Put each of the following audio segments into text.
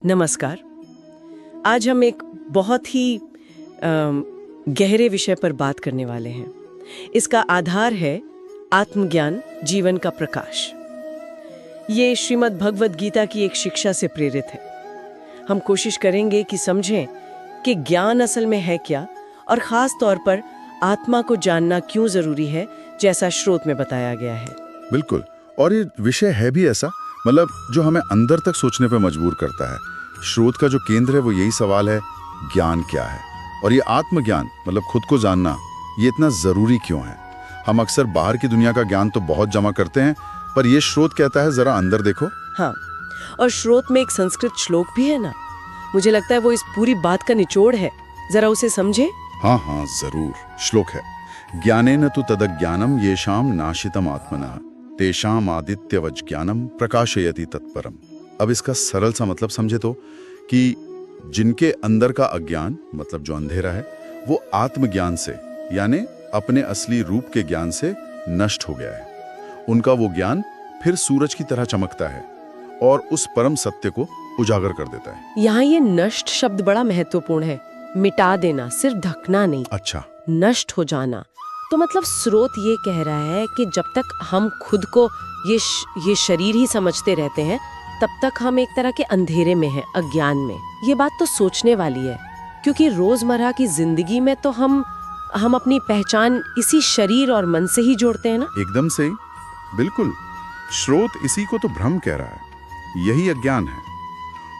नमस्कार। आज हम एक बहुत ही गहरे विषय पर बात करने वाले हैं। इसका आधार है आत्मज्ञान, जीवन का प्रकाश। ये श्रीमद् भगवद गीता की एक शिक्षा से प्रेरित है। हम कोशिश करेंगे कि समझें कि ज्ञान असल में है क्या और ख़ास तौर पर आत्मा को जानना क्यों ज़रूरी है, जैसा स्रोत में बताया गया है। बिल्कुल, और ये विषय है भी ऐसा, मतलब जो हमें अंदर तक सोचने पर मजबूर करता है। स्रोत का जो केंद्र है वो यही सवाल है, ज्ञान क्या है? और ये आत्मज्ञान मतलब खुद को जानना, ये इतना जरूरी क्यों है? हम अक्सर बाहर की दुनिया का ज्ञान तो बहुत जमा करते हैं, पर ये स्रोत कहता है जरा अंदर देखो। हाँ, और स्रोत में एक संस्कृत श्लोक भी है ना, मुझे लगता है वो इस पूरी बात का निचोड़ है। जरा उसे समझे। हाँ, जरूर। श्लोक है, ज्ञानेन तु तदज्ञानम येषाम नाशितम आत्मनः तेषाम आदित्यवज् ज्ञानम प्रकाशयति तत्परम। अब इसका सरल सा मतलब समझे तो कि जिनके अंदर का अज्ञान मतलब जो अंधेरा है, वो आत्मज्ञान से यानी अपने असली रूप के ज्ञान से नष्ट हो गया है। उनका वो ज्ञान फिर सूरज की तरह चमकता है और उस परम सत्य को उजागर कर देता है। यहाँ ये नष्ट शब्द बड़ा महत्वपूर्ण है। मिटा देना, सिर्फ ढकना नहीं। अच्छा, नष्ट हो जाना। तो मतलब स्रोत ये कह रहा है कि जब तक हम खुद को ये शरीर ही समझते रहते हैं, तब तक हम एक तरह के अंधेरे में हैं, अज्ञान में। ये बात तो सोचने वाली है, क्योंकि रोजमर्रा की जिंदगी में तो हम अपनी पहचान इसी शरीर और मन से ही जोड़ते हैं ना। एकदम सही, बिल्कुल। स्रोत इसी को तो भ्रम कह रहा है, यही अज्ञान है।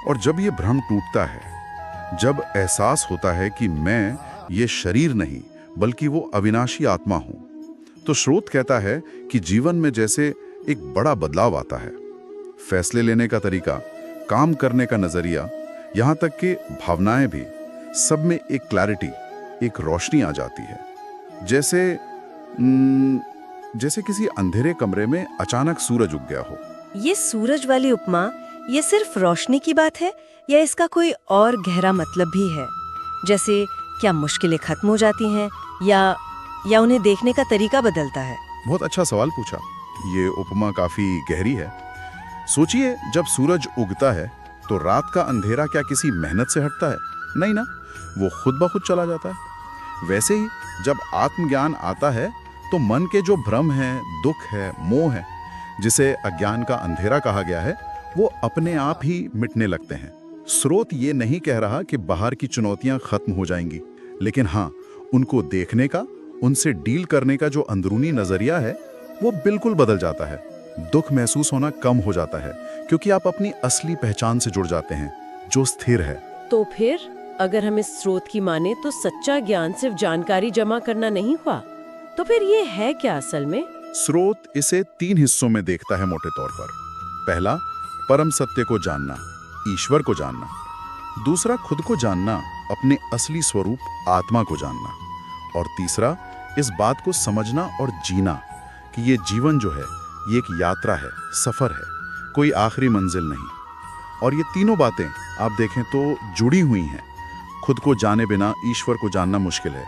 और जब ये भ्रम टूटता है, जब एहसास होता है कि मैं ये शरीर नहीं बल्कि वो अविनाशी आत्मा हूं, तो स्रोत कहता है कि जीवन में जैसे एक बड़ा बदलाव आता है। फैसले लेने का तरीका, काम करने का नजरिया, यहां तक कि भावनाएं भी, सब में एक क्लैरिटी, एक रोशनी आ जाती है। जैसे किसी अंधेरे कमरे में अचानक सूरज उग गया हो। ये सूरज वाली उपमा, ये सिर्फ रोशनी की बात है या इसका कोई और गहरा मतलब भी है? जैसे क्या मुश्किलें खत्म हो जाती हैं या उन्हें देखने का तरीका बदलता है? बहुत अच्छा सवाल पूछा। ये उपमा काफी गहरी है। सोचिए, जब सूरज उगता है तो रात का अंधेरा क्या किसी मेहनत से हटता है? नहीं ना, वो खुद ब खुद चला जाता है। वैसे ही जब आत्मज्ञान आता है तो मन के जो भ्रम है, दुख है, मोह है, जिसे अज्ञान का अंधेरा कहा गया है, वो अपने आप ही मिटने लगते हैं। स्रोत ये नहीं कह रहा कि बाहर की चुनौतियां खत्म हो जाएंगी, लेकिन हाँ, उनको देखने का, उनसे डील करने का जो अंदरूनी नजरिया है वो बिल्कुल बदल जाता है। दुख महसूस होना कम हो जाता है, क्योंकि आप अपनी असली पहचान से जुड़ जाते हैं, जो स्थिर है। तो फिर अगर हम इस स्रोत की माने तो सच्चा ज्ञान सिर्फ जानकारी जमा करना नहीं हुआ, तो फिर ये है क्या असल में? स्रोत इसे 3 हिस्सों में देखता है मोटे तौर पर। पहला, परम सत्य को जानना, ईश्वर को जानना। दूसरा, खुद को जानना, अपने असली स्वरूप आत्मा को जानना। और तीसरा, इस बात को समझना और जीना कि ये जीवन जो है ये एक यात्रा है, सफर है, कोई आखिरी मंजिल नहीं। और ये तीनों बातें आप देखें तो जुड़ी हुई हैं। खुद को जाने बिना ईश्वर को जानना मुश्किल है,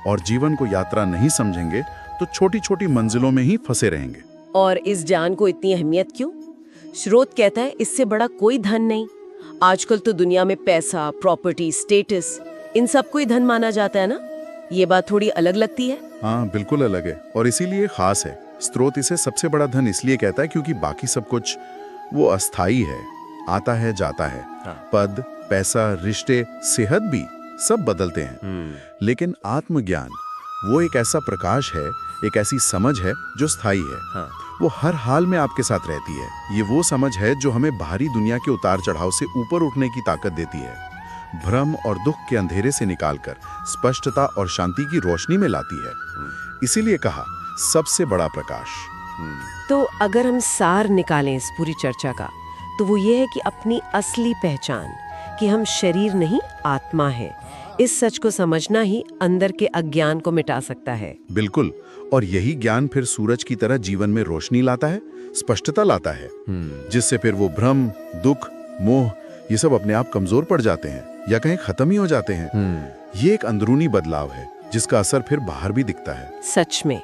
और जीवन को यात्रा नहीं समझेंगे तो छोटी छोटी मंजिलों में ही फंसे रहेंगे। और इस ज्ञान को इतनी अहमियत क्यों? स्रोत कहता है इससे बड़ा कोई धन नहीं। आजकल तो दुनिया में पैसा, प्रॉपर्टी, स्टेटस, इन सब को ही धन माना जाता है ना। ये बात थोड़ी अलग लगती है। हाँ, बिल्कुल अलग है, और इसीलिए खास है। स्रोत इसे सबसे बड़ा धन इसलिए कहता है क्योंकि बाकी सब कुछ वो अस्थाई है, आता है जाता है। हाँ। पद, पैसा, रिश्ते, सेहत भी सब बदलते हैं। लेकिन आत्मज्ञान वो एक ऐसा प्रकाश है, एक ऐसी समझ है जो स्थायी है। हाँ। वो हर हाल में आपके साथ रहती है। ये वो समझ है जो हमें बाहरी दुनिया के उतार चढ़ाव से ऊपर उठने की ताकत देती है, भ्रम और दुख के अंधेरे से निकालकर स्पष्टता और शांति की रोशनी में लाती है। इसीलिए कहा सबसे बड़ा प्रकाश। तो अगर हम सार निकालें इस पूरी चर्चा का, तो वो ये है कि अपनी असली पहचान, कि हम शरीर नहीं आत्मा है, इस सच को समझना ही अंदर के अज्ञान को मिटा सकता है। बिल्कुल, और यही ज्ञान फिर सूरज की तरह जीवन में रोशनी लाता है, स्पष्टता लाता है, जिससे फिर वो भ्रम, दुख, मोह ये सब अपने आप कमजोर पड़ जाते हैं या कहीं खत्म ही हो जाते हैं। ये एक अंदरूनी बदलाव है जिसका असर फिर बाहर भी दिखता है। सच में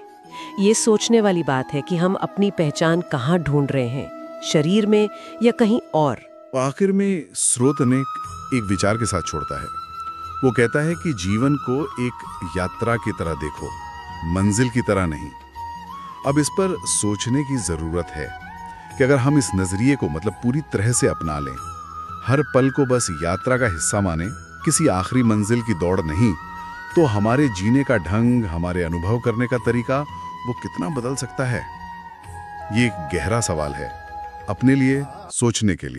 ये सोचने वाली बात है कि हम अपनी पहचान कहाँ ढूंढ रहे हैं, शरीर में या कहीं और। आखिर में स्रोत ने एक विचार के साथ छोड़ता है। वो कहता है कि जीवन को एक यात्रा की तरह देखो, मंजिल की तरह नहीं। अब इस पर सोचने की जरूरत है कि अगर हम इस नजरिए को मतलब पूरी तरह से अपना लें, हर पल को बस यात्रा का हिस्सा माने, किसी आखिरी मंजिल की दौड़ नहीं, तो हमारे जीने का ढंग, हमारे अनुभव करने का तरीका वो कितना बदल सकता है। ये एक गहरा सवाल है अपने लिए सोचने के लिए।